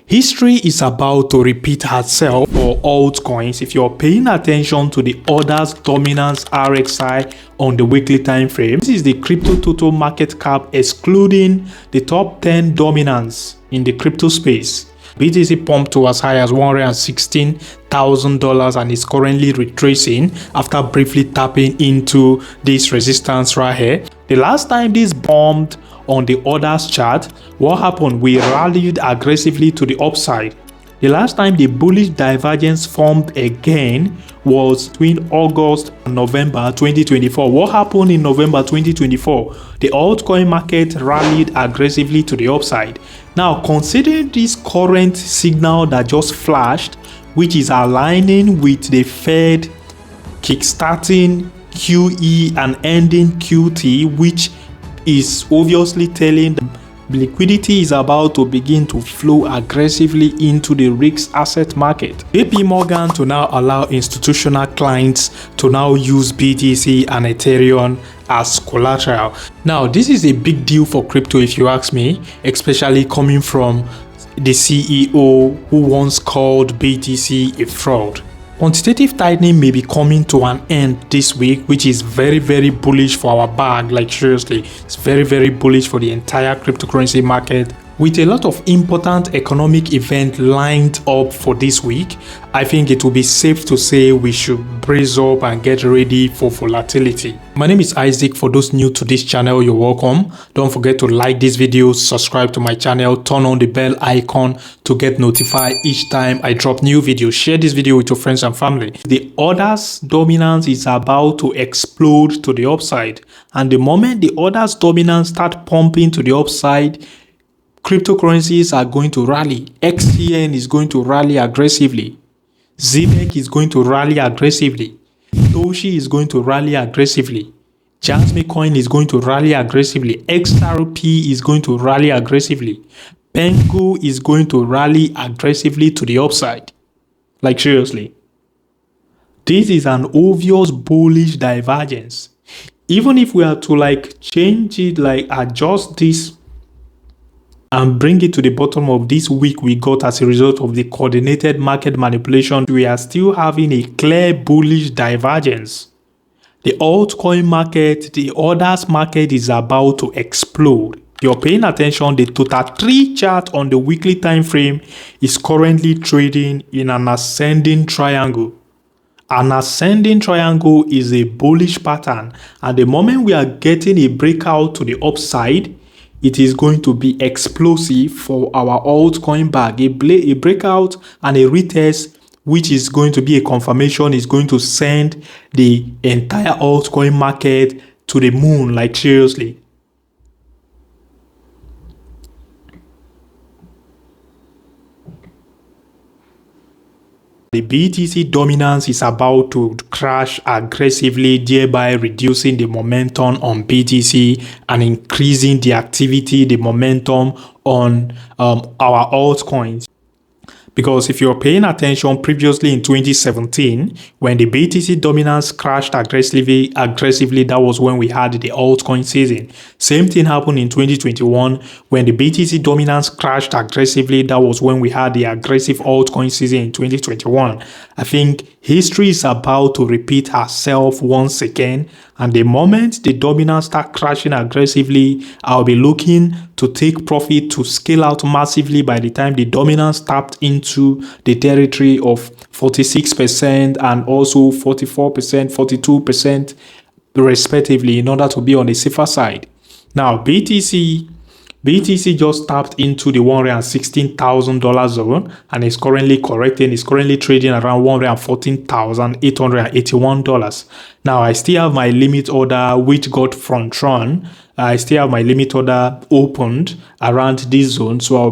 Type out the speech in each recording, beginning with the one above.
History is about to repeat herself for altcoins if you're paying attention to the orders dominance RXI on the weekly time frame. This is the crypto total market cap excluding the top 10 dominance in the crypto space. BTC pumped to as high as $116,000 and is currently retracing after briefly tapping into this resistance right here. The last time this bombed on the orders chart, what happened? We rallied aggressively to the upside. The last time the bullish divergence formed again was between August and November 2024. What happened in November 2024? The altcoin market rallied aggressively to the upside. Now, considering this current signal that just flashed, which is aligning with the Fed kickstarting QE and ending QT, which is obviously telling them liquidity is about to begin to flow aggressively into the risk asset market. JP Morgan to now allow institutional clients to now use BTC and Ethereum as collateral. Now, this is a big deal for crypto if you ask me, especially coming from the CEO who once called BTC a fraud. Quantitative tightening may be coming to an end this week, which is very, very bullish for our bag. Like seriously, it's very, very bullish for the entire cryptocurrency market. With a lot of important economic events lined up for this week, I think it will be safe to say we should brace up and get ready for volatility. My name is Isaac. For those new to this channel, you're welcome. Don't forget to like this video, subscribe to my channel, turn on the bell icon to get notified each time I drop new videos. Share this video with your friends and family. The orders dominance is about to explode to the upside, and the moment the orders dominance start pumping to the upside, cryptocurrencies are going to rally. XCN is going to rally aggressively. Zbcn is going to rally aggressively. Toshi is going to rally aggressively. Jasmcoin is going to rally aggressively. XRP is going to rally aggressively. Pengu is going to rally aggressively to the upside. Like seriously. This is an obvious bullish divergence. Even if we are to like change it, like adjust this and bring it to the bottom of this week we got as a result of the coordinated market manipulation, we are still having a clear bullish divergence. The altcoin market, the orders market is about to explode. You're paying attention, the total 3 chart on the weekly time frame is currently trading in an ascending triangle. An ascending triangle is a bullish pattern, and the moment we are getting a breakout to the upside, it is going to be explosive for our altcoin bag. A breakout and a retest, which is going to be a confirmation, is going to send the entire altcoin market to the moon. Like seriously. The BTC dominance is about to crash aggressively, thereby reducing the momentum on BTC and increasing the activity, the momentum on our altcoins. Because if you're paying attention previously in 2017, when the BTC dominance crashed aggressively, that was when we had the altcoin season. Same thing happened in 2021 when the BTC dominance crashed aggressively. That was when we had the aggressive altcoin season in 2021. I think history is about to repeat herself once again. And the moment the dominance start crashing aggressively, I'll be looking to take profit to scale out massively by the time the dominance tapped into the territory of 46% and also 44%, 42% respectively in order to be on the safer side. Now, BTC just tapped into the $116,000 zone and is currently correcting. It's currently trading around $114,881. Now, I still have my limit order, which got front run. I still have my limit order opened around this zone, so I'll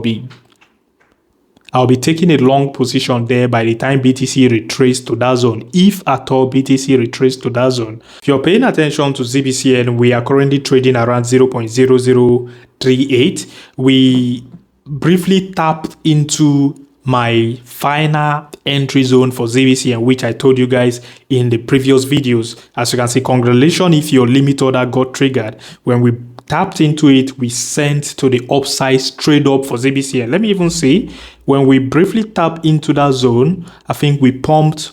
be taking a long position there by the time BTC retraces to that zone, if at all BTC retraces to that zone. If you're paying attention to Zbcn, we are currently trading around 0.0038. We briefly tapped into my final entry zone for Zbcn, which I told you guys in the previous videos. As you can see, congratulations if your limit order got triggered. When we tapped into it, we sent to the upside straight up for Zbcn. Let me even see, when we briefly tap into that zone, I think we pumped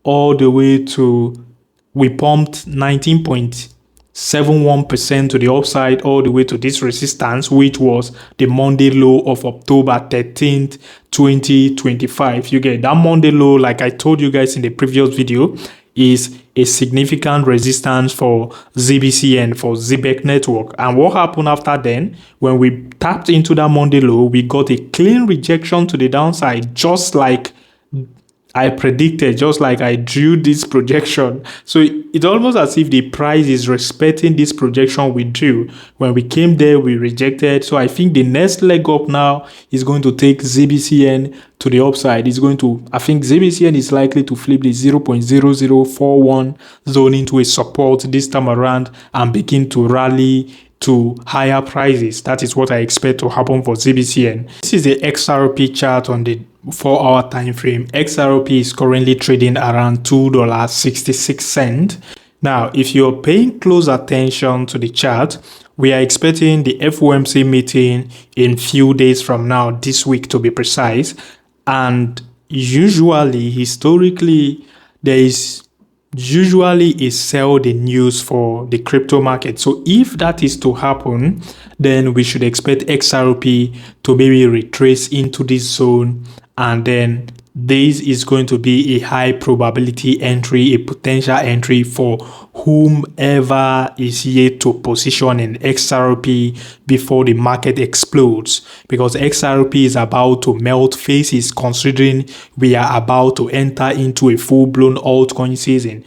all the way to, we pumped 19.71% to the upside all the way to this resistance, which was the Monday low of October 13th, 2025. You get that Monday low, like I told you guys in the previous video, is a significant resistance for Zbcn, for Zbcn network. And what happened after then, when we tapped into that Monday low, we got a clean rejection to the downside, just like I predicted, just like I drew this projection. So it's almost as if the price is respecting this projection we drew. When we came there, we rejected. So I think the next leg up now is going to take Zbcn to the upside. It's going to, I think Zbcn is likely to flip the 0.0041 zone into a support this time around and begin to rally to higher prices. That is what I expect to happen for Zbcn. This is the XRP chart on the 4-hour time frame. XRP is currently trading around $2.66. Now, if you're paying close attention to the chart, we are expecting the FOMC meeting in few days from now, this week to be precise. And usually, historically, there is usually a sell the news for the crypto market. So if that is to happen, then we should expect XRP to maybe retrace into this zone, and then this is going to be a high probability entry, a potential entry for whomever is yet to position in XRP before the market explodes, because XRP is about to melt faces considering we are about to enter into a full-blown altcoin season.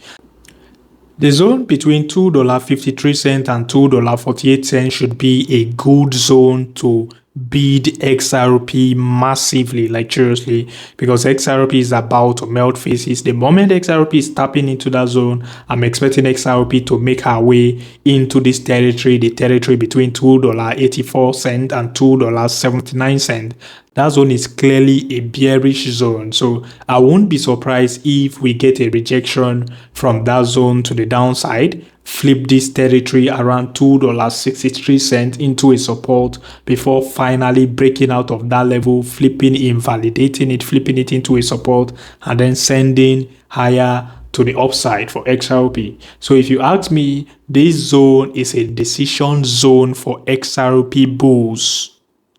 The zone between $2.53 and $2.48 should be a good zone to bid XRP massively, like seriously, because XRP is about to melt faces. The moment XRP is tapping into that zone, I'm expecting XRP to make her way into this territory, the territory between $2.84 and $2.79. That zone is clearly a bearish zone, so I won't be surprised if we get a rejection from that zone to the downside, flip this territory around $2.63 into a support before finally breaking out of that level, flipping, invalidating it, flipping it into a support, and then sending higher to the upside for XRP. So if you ask me, this zone is a decision zone for XRP bulls.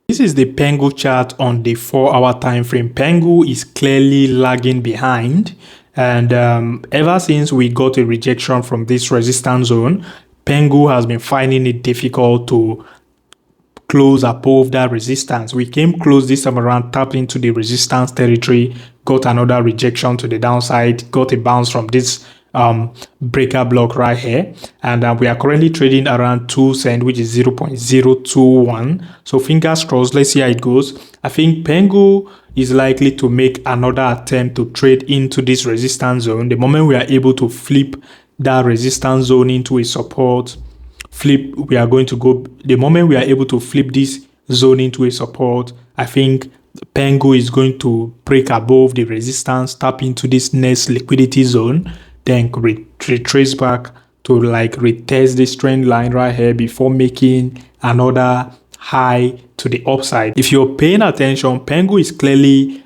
This is the Pengu chart on the 4-hour time frame. Pengu is clearly lagging behind, and ever since we got a rejection from this resistance zone, Pengu has been finding it difficult to close above that resistance. We came close this time around, tapped into the resistance territory, got another rejection to the downside, got a bounce from this breaker block right here, and we are currently trading around 2 cents, which is 0.021. So fingers crossed, let's see how it goes. I think Pengu is likely to make another attempt to trade into this resistance zone. The moment we are able to flip that resistance zone into a support, we are going to go, the moment we are able to flip this zone into a support, I think Pengu is going to break above the resistance, tap into this next liquidity zone, then retrace back to like retest this trend line right here before making another high to the upside. If you're paying attention, Pengu is clearly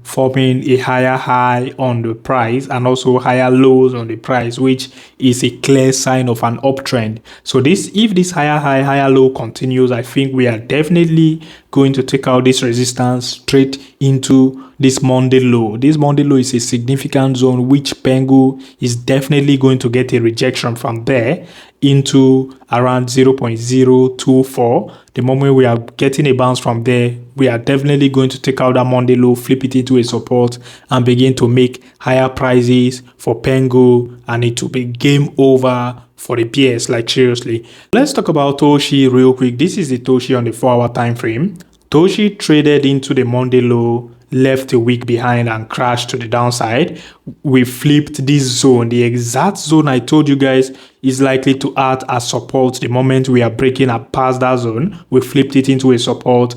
forming a higher high on the price and also higher lows on the price, which is a clear sign of an uptrend. So if this higher high, higher low continues, I think we are definitely going to take out this resistance straight into this Monday low. This Monday low is a significant zone which Pengu is definitely going to get a rejection from there into around 0.024. The moment we are getting a bounce from there, we are definitely going to take out that Monday low, flip it into a support, and begin to make higher prices for Pengu, and it will be game over for the bears, like seriously. Let's talk about Toshi real quick. This is the Toshi on the 4-hour time frame. Toshi traded into the Monday low, left a week behind and crashed to the downside. We flipped this zone, the exact zone I told you guys is likely to act as support. The moment we are breaking up past that zone, we flipped it into a support,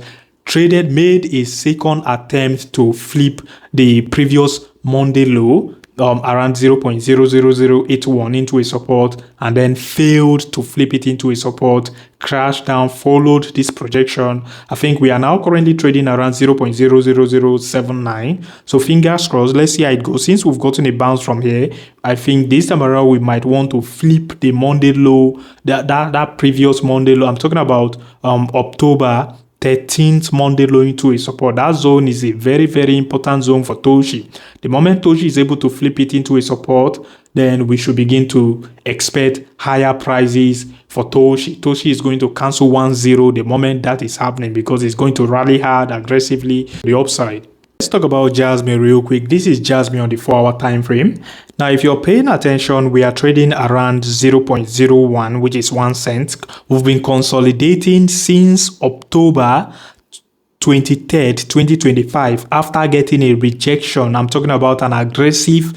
made a second attempt to flip the previous Monday low around 0.00081 into a support, and then failed to flip it into a support, crashed down, followed this projection. I think we are now currently trading around 0.00079. So fingers crossed, let's see how it goes. Since we've gotten a bounce from here, I think this time around we might want to flip the Monday low, that previous Monday low. I'm talking about October 13th Monday low into a support. That zone is a very, very important zone for Toshi. The moment Toshi is able to flip it into a support, then we should begin to expect higher prices for Toshi. Toshi is going to cancel 1-0 the moment that is happening, because it's going to rally hard aggressively to the upside. Let's talk about Jasmy real quick. This is Jasmy on the 4-hour time frame. Now, if you're paying attention, we are trading around 0.01, which is 1 cent. We've been consolidating since October 23rd, 2025, after getting a rejection. I'm talking about an aggressive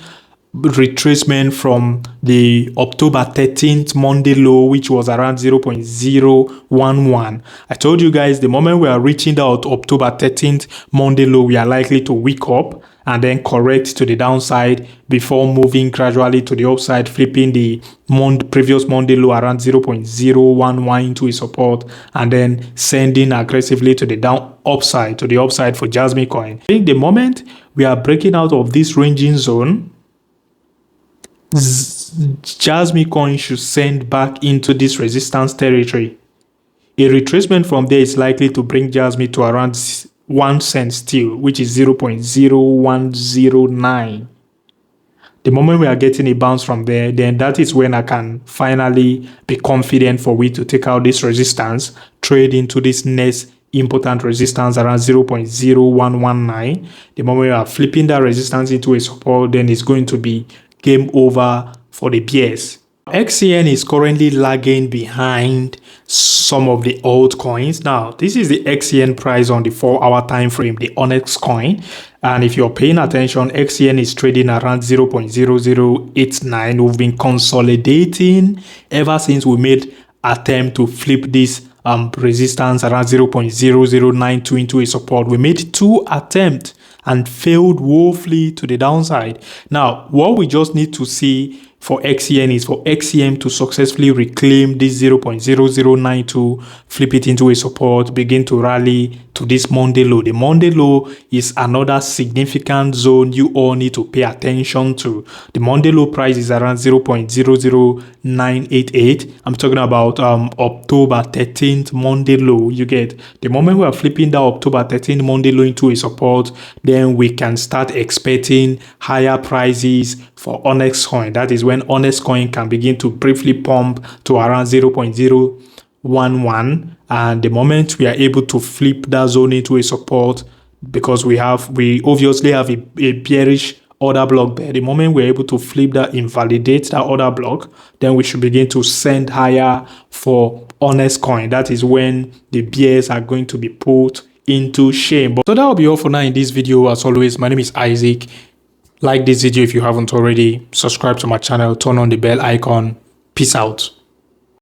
retracement from the October 13th Monday low, which was around 0.011. I told you guys the moment we are reaching that October 13th Monday low, we are likely to wake up and then correct to the downside before moving gradually to the upside, flipping the previous Monday low around 0.011 into a support, and then sending aggressively to the upside for Jasmcoin. I think the moment we are breaking out of this ranging zone, Jasmcoin should send back into this resistance territory. A retracement from there is likely to bring Jasmy to around 1 cent still, which is 0.0109. The moment we are getting a bounce from there, then that is when I can finally be confident for we to take out this resistance, trade into this next important resistance around 0.0119. The moment we are flipping that resistance into a support, then it's going to be game over for the bears. XCN is currently lagging behind some of the altcoins. Now, this is the XCN price on the 4-hour time frame, the Onyx coin. And if you're paying attention, XCN is trading around 0.0089. We've been consolidating ever since we made attempt to flip this resistance around 0.0092 into a support. We made 2 attempts and failed woefully to the downside. Now, what we just need to see for XCN is for XCM to successfully reclaim this 0.0092, flip it into a support, begin to rally to this Monday low. The Monday low is another significant zone you all need to pay attention to. The Monday low price is around 0.00988. I'm talking about October 13th Monday low. You get the moment we are flipping that October 13th Monday low into a support, then we can start expecting higher prices for Onyx coin. That is when Onyx coin can begin to briefly pump to around 0.011, and the moment we are able to flip that zone into a support, because we obviously have a bearish order block there. The moment we're able to flip that, invalidate that order block, then we should begin to send higher for Onyx coin. That is when the bears are going to be put into shame. So that will be all for now in this video. As always, my name is Isaac. Like this video if you haven't already, subscribe to my channel, turn on the bell icon. Peace out.